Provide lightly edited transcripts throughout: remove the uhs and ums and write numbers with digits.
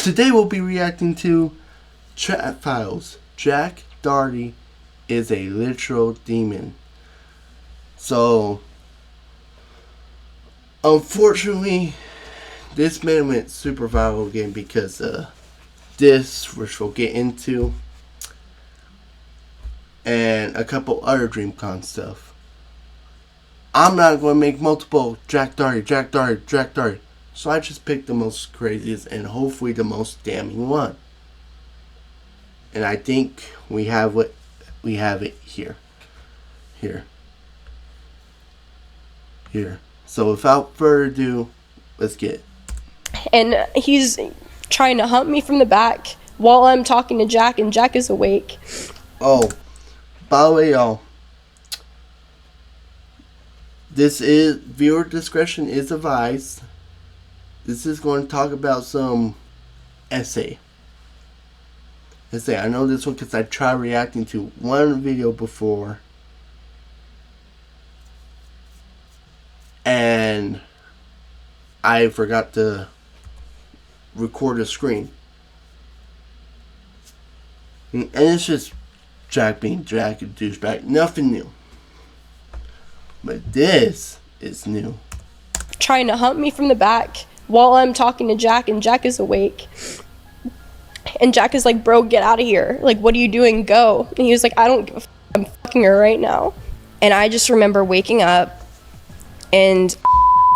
Today we'll be reacting to Chat Files. Jack Doherty is a literal demon. So, unfortunately, this man went super viral again because this, which we'll get into, and a couple other DreamCon stuff. I'm not going to make multiple Jack Doherty. So I just picked the most craziest and hopefully the most damning one. And I think we have it here. So without further ado, let's get it. And he's trying to hunt me from the back while I'm talking to Jack, and Jack is awake. Oh, by the way, y'all, this is viewer discretion is advised. This is going to talk about some essay. I know this one because I tried reacting to one video before, and I forgot to record a screen. And it's just Jack being Jack and douchebag. Nothing new. But this is new. Trying to hunt me from the back while I'm talking to Jack, and Jack is awake. And Jack is like, bro, get out of here. Like, what are you doing? Go. And he was like, I don't give a f***. I'm fucking her right now. And I just remember waking up and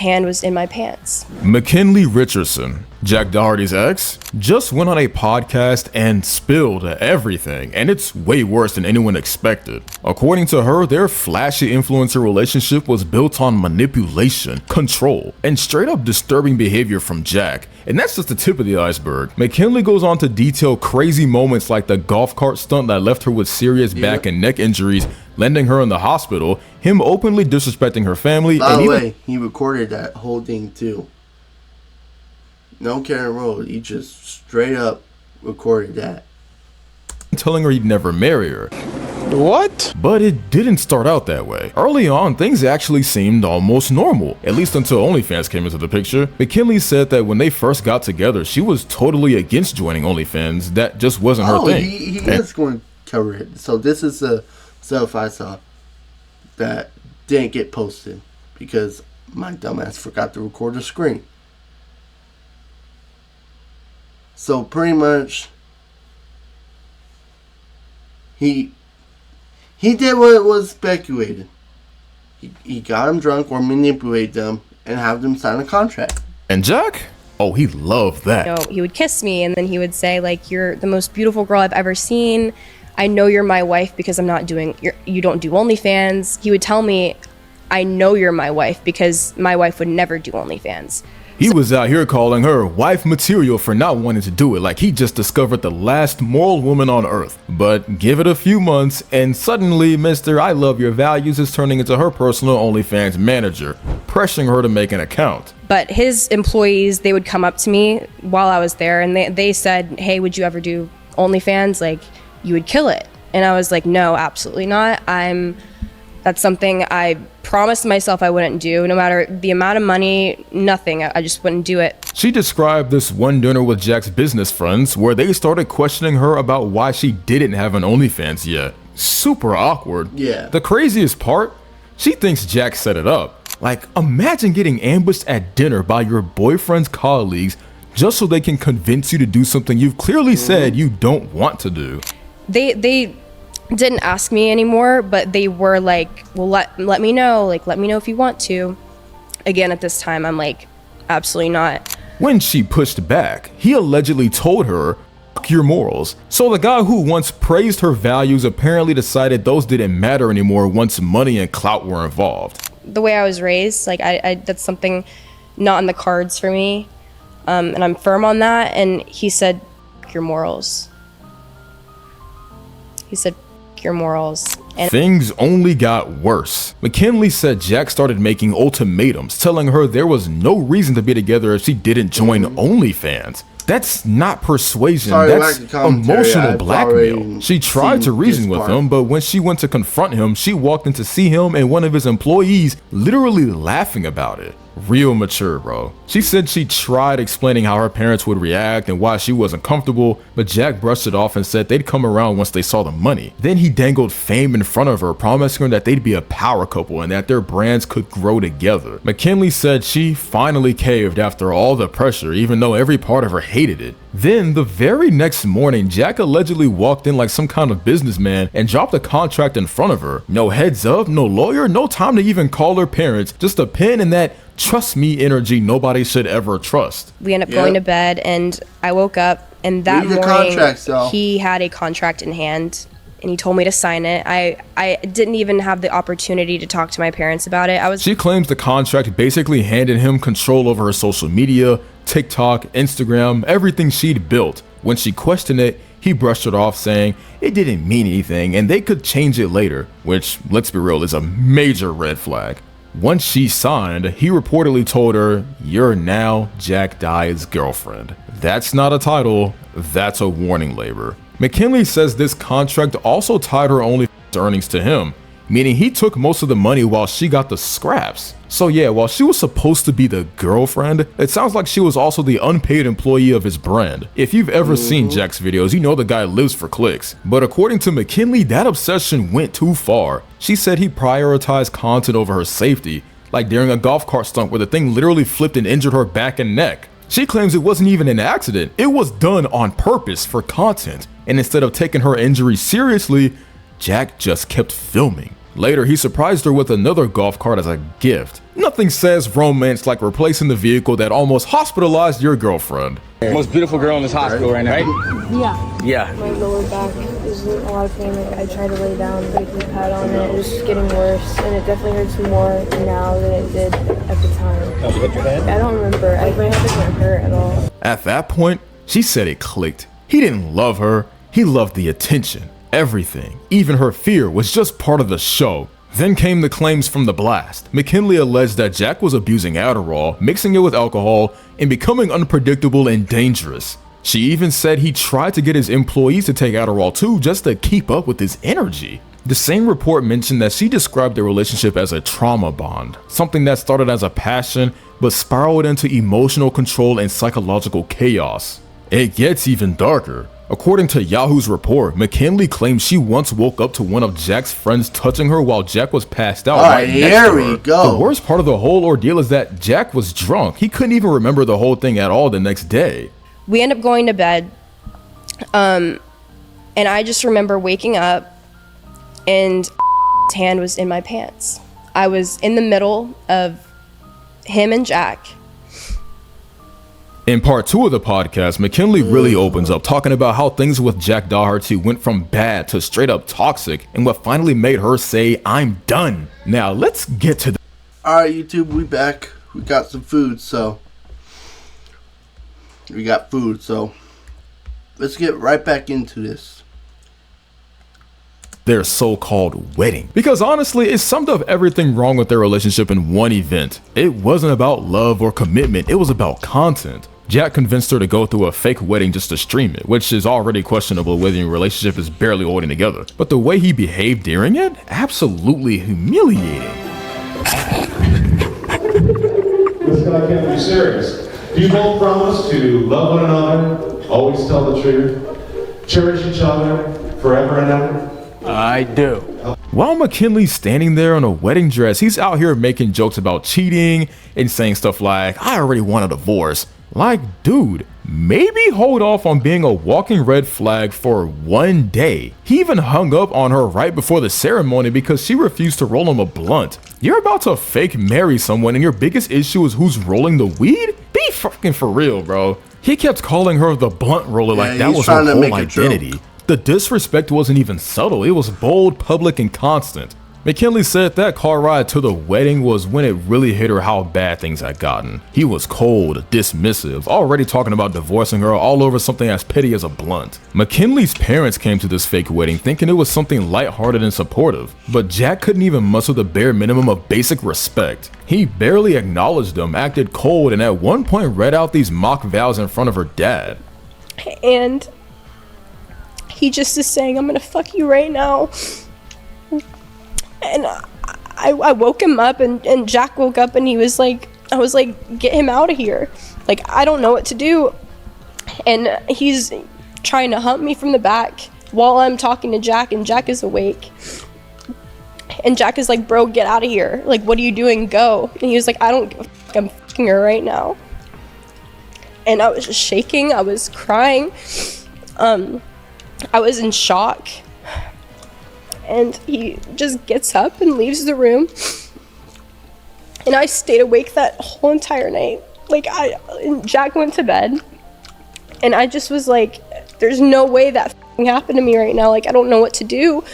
hand was in my pants. McKinley Richardson, Jack Doherty's ex, just went on a podcast and spilled everything, and it's way worse than anyone expected. According to her, their flashy influencer relationship was built on manipulation, control, and straight up disturbing behavior from Jack. And that's just the tip of the iceberg. McKinley goes on to detail crazy moments like the golf cart stunt that left her with serious back and neck injuries, landing her in the hospital, him openly disrespecting her family. By the way, he recorded that whole thing too. No Karen Road, he just straight up recorded that. Telling her he'd never marry her. What? But it didn't start out that way. Early on, things actually seemed almost normal, at least until OnlyFans came into the picture. McKinley said that when they first got together, she was totally against joining OnlyFans. That just wasn't her thing. He is going to cover it. So this is the stuff I saw that didn't get posted because my dumbass forgot to record the screen. So pretty much, he did what was speculated. He got them drunk or manipulated them and have them sign a contract. And Jack? Oh, he loved that. You know, he would kiss me and then he would say, like, you're the most beautiful girl I've ever seen. I know you're my wife because I'm not doing, you don't do OnlyFans. He would tell me, I know you're my wife because my wife would never do OnlyFans. He was out here calling her wife material for not wanting to do it, like he just discovered the last moral woman on earth. But give it a few months and suddenly Mr. I love your values is turning into her personal OnlyFans manager, pressuring her to make an account. But his employees, they would come up to me while I was there and they said, hey, would you ever do OnlyFans? Like, you would kill it. And I was like, no, absolutely not. That's something I promised myself I wouldn't do, no matter the amount of money, nothing. I just wouldn't do it. She described this one dinner with Jack's business friends where they started questioning her about why she didn't have an OnlyFans yet. Super awkward. Yeah. The craziest part, she thinks Jack set it up. Like, imagine getting ambushed at dinner by your boyfriend's colleagues just so they can convince you to do something you've clearly said you don't want to do. They didn't ask me anymore, but they were like, well, let me know, like, let me know if you want to. Again, at this time, I'm like, absolutely not. When she pushed back, he allegedly told her, "Fuck your morals." So the guy who once praised her values apparently decided those didn't matter anymore once money and clout were involved. The way I was raised, like, I that's something not in the cards for me, and I'm firm on that. And he said, "Fuck your morals." He said, your morals. And things only got worse. McKinley said Jack started making ultimatums, telling her there was no reason to be together if she didn't join OnlyFans. That's not persuasion, that's emotional blackmail. She tried to reason with him, but when she went to confront him, she walked in to see him and one of his employees literally laughing about it. real mature, bro. She said she tried explaining how her parents would react and why she wasn't comfortable, but Jack brushed it off and said they'd come around once they saw the money. Then he dangled fame in front of her, promising her that they'd be a power couple and that their brands could grow together. McKinley said she finally caved after all the pressure, even though every part of her hated it. Then, the very next morning, Jack allegedly walked in like some kind of businessman and dropped a contract in front of her. No heads up, no lawyer, no time to even call her parents, just a pen and that trust me energy nobody should ever trust. We ended up going to bed, and I woke up, and that morning he had a contract in hand, and he told me to sign it. I didn't even have the opportunity to talk to my parents about it. She claims the contract basically handed him control over her social media, TikTok, Instagram, everything she'd built. When she questioned it, he brushed it off, saying it didn't mean anything and they could change it later, which, let's be real, is a major red flag. Once she signed, he reportedly told her, "You're now Jack Dye's girlfriend." That's not a title, that's a warning label. McKinley says this contract also tied her only earnings to him, meaning he took most of the money while she got the scraps. So yeah, while she was supposed to be the girlfriend, it sounds like she was also the unpaid employee of his brand. If you've ever seen Jack's videos, you know the guy lives for clicks. But according to McKinley, that obsession went too far. She said he prioritized content over her safety, like during a golf cart stunt where the thing literally flipped and injured her back and neck. She claims it wasn't even an accident, it was done on purpose for content. And instead of taking her injury seriously, Jack just kept filming. Later, he surprised her with another golf cart as a gift. Nothing says romance like replacing the vehicle that almost hospitalized your girlfriend. Most beautiful girl in this hospital right now, right? Yeah. Yeah. My lower back is in a lot of pain. Like, I tried to lay down, but if you pad on it, it's just getting worse. And it definitely hurts more now than it did at the time. Oh, you hit your head? I don't remember. My head doesn't hurt at all. At that point, she said it clicked. He didn't love her, he loved the attention. Everything, even her fear, was just part of the show. Then came the claims from the blast. McKinley alleged that Jack was abusing Adderall, mixing it with alcohol, and becoming unpredictable and dangerous. She even said he tried to get his employees to take Adderall too, just to keep up with his energy. The same report mentioned that she described their relationship as a trauma bond, something that started as a passion but spiraled into emotional control and psychological chaos. It gets even darker. According to Yahoo's report, McKinley claims she once woke up to one of Jack's friends touching her while Jack was passed out right next to her. Here we go. The worst part of the whole ordeal is that Jack was drunk. He couldn't even remember the whole thing at all the next day. We end up going to bed, and I just remember waking up, and his hand was in my pants. I was in the middle of him and Jack. In part 2 of the podcast, McKinley really opens up, talking about how things with Jack Doherty went from bad to straight up toxic, and what finally made her say, "I'm done." Now, let's get to the... Alright, YouTube, we back. We got some food, so... let's get right back into this. their so-called wedding. Because honestly, it summed up everything wrong with their relationship in one event. It wasn't about love or commitment, it was about content. Jack convinced her to go through a fake wedding just to stream it, which is already questionable whether your relationship is barely holding together. But the way he behaved during it? Absolutely humiliating. This guy can't be serious. Do you both promise to love one another, always tell the truth, cherish each other forever and ever? I do. While McKinley's standing there in a wedding dress, he's out here making jokes about cheating and saying stuff like, "I already want a divorce." Like, dude, maybe hold off on being a walking red flag for one day. He even hung up on her right before the ceremony because she refused to roll him a blunt. You're about to fake marry someone and your biggest issue is who's rolling the weed? Be fucking for real, bro. He kept calling her the blunt roller like that was her whole identity. The disrespect wasn't even subtle, it was bold, public, and constant. McKinley said that car ride to the wedding was when it really hit her how bad things had gotten. He was cold, dismissive, already talking about divorcing her all over something as petty as a blunt. McKinley's parents came to this fake wedding thinking it was something lighthearted and supportive, but Jack couldn't even muster the bare minimum of basic respect. He barely acknowledged them, acted cold, and at one point read out these mock vows in front of her dad. And he just is saying, "I'm gonna fuck you right now." And I woke him up, and Jack woke up and he was like, I was like, get him out of here. Like, I don't know what to do. And he's trying to hunt me from the back while I'm talking to Jack, and Jack is awake. And Jack is like, bro, get out of here. Like, what are you doing? Go. And he was like, I don't give a fuck. I'm fucking her right now. And I was just shaking. I was crying. I was in shock. And he just gets up and leaves the room. And I stayed awake that whole entire night. Like, and Jack went to bed. And I just was like, there's no way that happened to me right now. Like, I don't know what to do.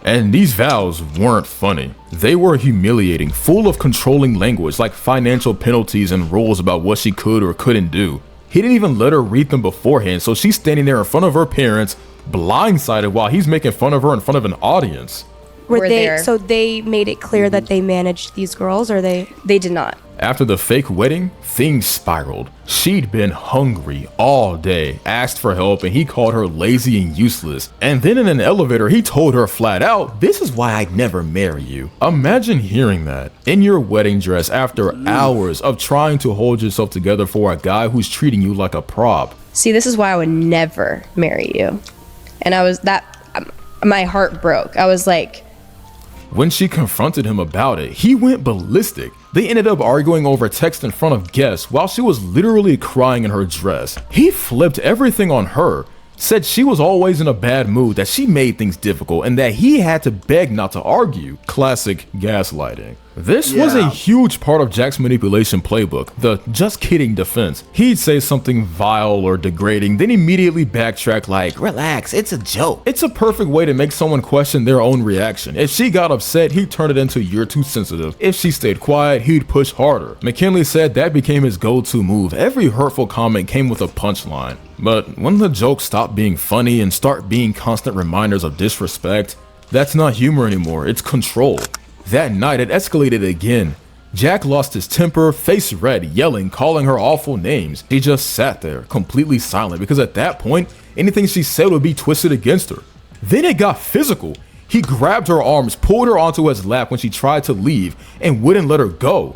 And these vows weren't funny. They were humiliating, full of controlling language like financial penalties and rules about what she could or couldn't do. He didn't even let her read them beforehand, so she's standing there in front of her parents, blindsided while he's making fun of her in front of an audience. Were they there. so they made it clear that they managed these girls, or they They did not. After the fake wedding, things spiraled. She'd been hungry all day, asked for help, and he called her lazy and useless. And then in an elevator, he told her flat out, "This is why I'd never marry you." Imagine hearing that in your wedding dress after hours of trying to hold yourself together for a guy who's treating you like a prop. See, this is why I would never marry you. And my heart broke. I was like, When she confronted him about it, he went ballistic. They ended up arguing over text in front of guests while she was literally crying in her dress. He flipped everything on her, said she was always in a bad mood, that she made things difficult, and that he had to beg not to argue. Classic gaslighting. This was a huge part of Jack's manipulation playbook, the just kidding defense. He'd say something vile or degrading, then immediately backtrack like, relax, it's a joke. It's a perfect way to make someone question their own reaction. If she got upset, he'd turn it into you're too sensitive. If she stayed quiet, he'd push harder. McKinley said that became his go-to move. Every hurtful comment came with a punchline. But when the jokes stop being funny and start being constant reminders of disrespect, that's not humor anymore, it's control. That night, it escalated again. Jack lost his temper, face red, yelling, calling her awful names. He just sat there, completely silent, because at that point, anything she said would be twisted against her. Then it got physical. He grabbed her arms, pulled her onto his lap when she tried to leave, and wouldn't let her go.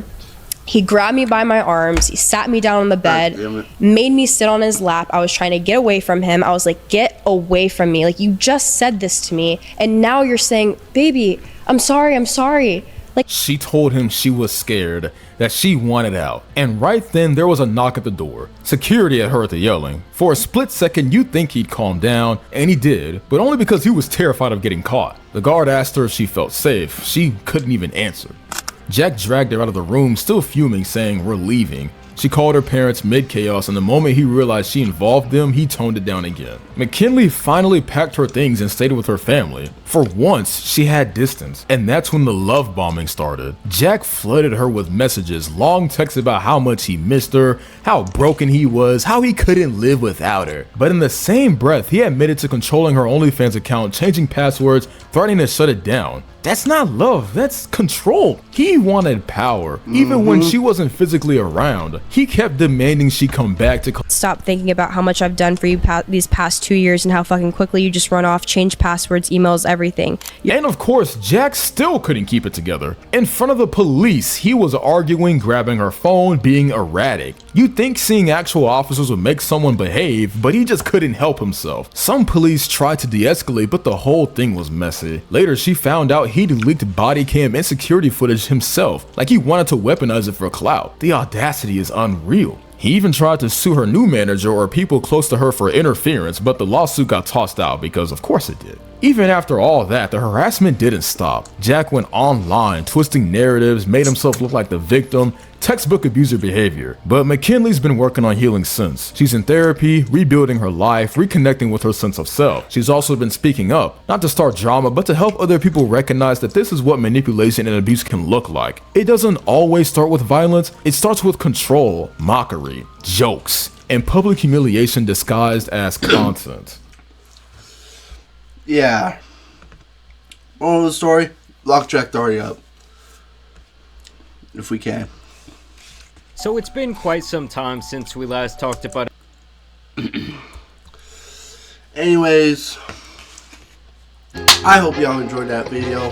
he grabbed me by my arms, he sat me down on the bed, made me sit on his lap. I was trying to get away from him. I was like, get away from me. Like, you just said this to me, and now you're saying, baby, I'm sorry. Like, she told him she was scared, that she wanted out. And right then, there was a knock at the door. Security had heard the yelling. For a split second, you'd think he'd calm down, and he did, but only because he was terrified of getting caught. The guard asked her if she felt safe. She couldn't even answer. Jack dragged her out of the room, still fuming, saying, "We're leaving." She called her parents mid-chaos, and the moment he realized she involved them, he toned it down again. McKinley finally packed her things and stayed with her family. For once, she had distance, and that's when the love bombing started. Jack flooded her with messages, long texts about how much he missed her, how broken he was, how he couldn't live without her. But in the same breath, he admitted to controlling her OnlyFans account, changing passwords, threatening to shut it down. That's not love, that's control. He wanted power. Even when she wasn't physically around, he kept demanding she come back to Stop thinking about how much I've done for you these past 2 years and how fucking quickly you just run off, change passwords, emails, everything. And of course, Jack still couldn't keep it together. In front of the police, he was arguing, grabbing her phone, being erratic. You'd think seeing actual officers would make someone behave, but he just couldn't help himself. Some police tried to de-escalate, but the whole thing was messy. Later, she found out he'd leaked body cam and security footage himself, like he wanted to weaponize it for clout. The audacity is unreal. He even tried to sue her new manager or people close to her for interference, but the lawsuit got tossed out because of course it did. Even after all that, the harassment didn't stop. Jack went online, twisting narratives, made himself look like the victim, textbook abuser behavior. But McKinley's been working on healing since. She's in therapy, rebuilding her life, reconnecting with her sense of self. She's also been speaking up, not to start drama, but to help other people recognize that this is what manipulation and abuse can look like. It doesn't always start with violence, it starts with control, mockery, jokes, and public humiliation disguised as content. Yeah. Moral of the story, lock Jack Doherty up. If we can. So it's been quite some time since we last talked about Anyways, I hope y'all enjoyed that video.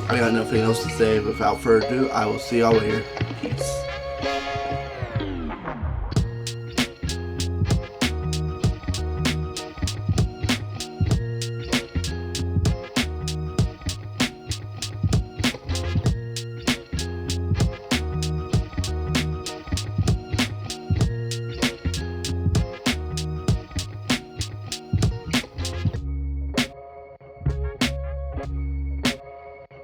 I got nothing else to say. Without further ado, I will see y'all later. Peace.